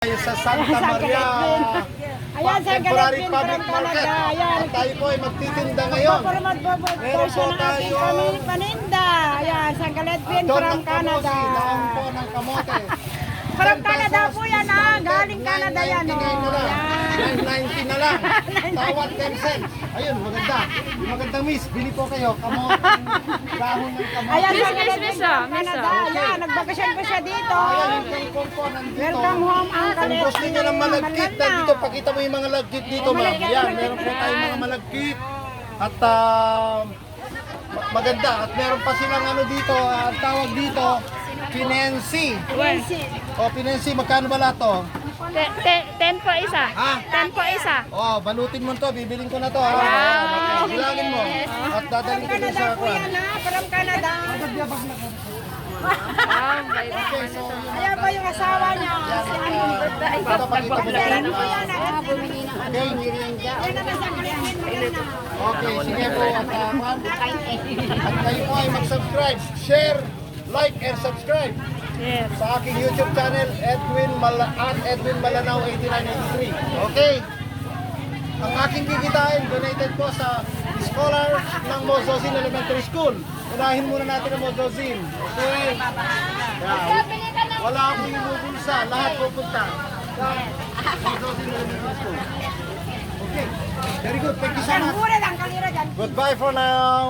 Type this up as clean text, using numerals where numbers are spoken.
Sa Santa Maria. Ayan, sa Temporary Galapin Public from Market. Canada. Ayan. At tayo po ay magtitinda ngayon. Meron po tayo paninda. Ayan, sa Galapin Doon from ng Canada. kamote, daon po ng kamote. From 10 Canada pesos, po yan ha. Galing Canada yan. 9.99 na lang. 9.90 na lang. Tawad 10 cents. Ayun, maganda. Magandang miss, bili po kayo. Kamote, dahon ng kamote. Ayan, sa Miss, Galapin miss, from miss, Canada. Ayan, nagbakasyon po siya dito. Ayan, yung tungkol po nandito. Welcome home, Uncle Kung gusto nyo ng malagkit, Malala. dito, pakita mo yung mga lagkit dito, ma'am. Yan, meron po tayong mga malagkit. At maganda. At meron pa silang ano dito, ang tawag dito, pinensi. O, pinensi, magkano ba lahat to? 10 po isa. Ha? 10 po isa. Oh, balutin mo to, bibiling ko na to. Ha? Bilangin mo. At dadalhin ko din Canada sa po kwan. yan ha. From Canada. Okay, so Ayan po yung asawa niya. Si ano. ito, pakita mo na. Ano po yan ha? Bumili ng ano. Okay. Yan naman sa Galapin mo yan ha. Okay, sige po. At kayo po ay mag-subscribe, share, like, and subscribe Yes. sa aking YouTube channel, Edwin Malanao 8983. Okay? Ang aking kikitain, donated po sa scholars ng Mozozin Elementary School. Unahin muna natin ang Mozozin. Okay? Yeah. Wala akong ibubulsa. Lahat pupunta sa Mozozin Elementary School. Okay. Very good. Thank you so Yan, much. mura lang kalira dyan. Goodbye for now.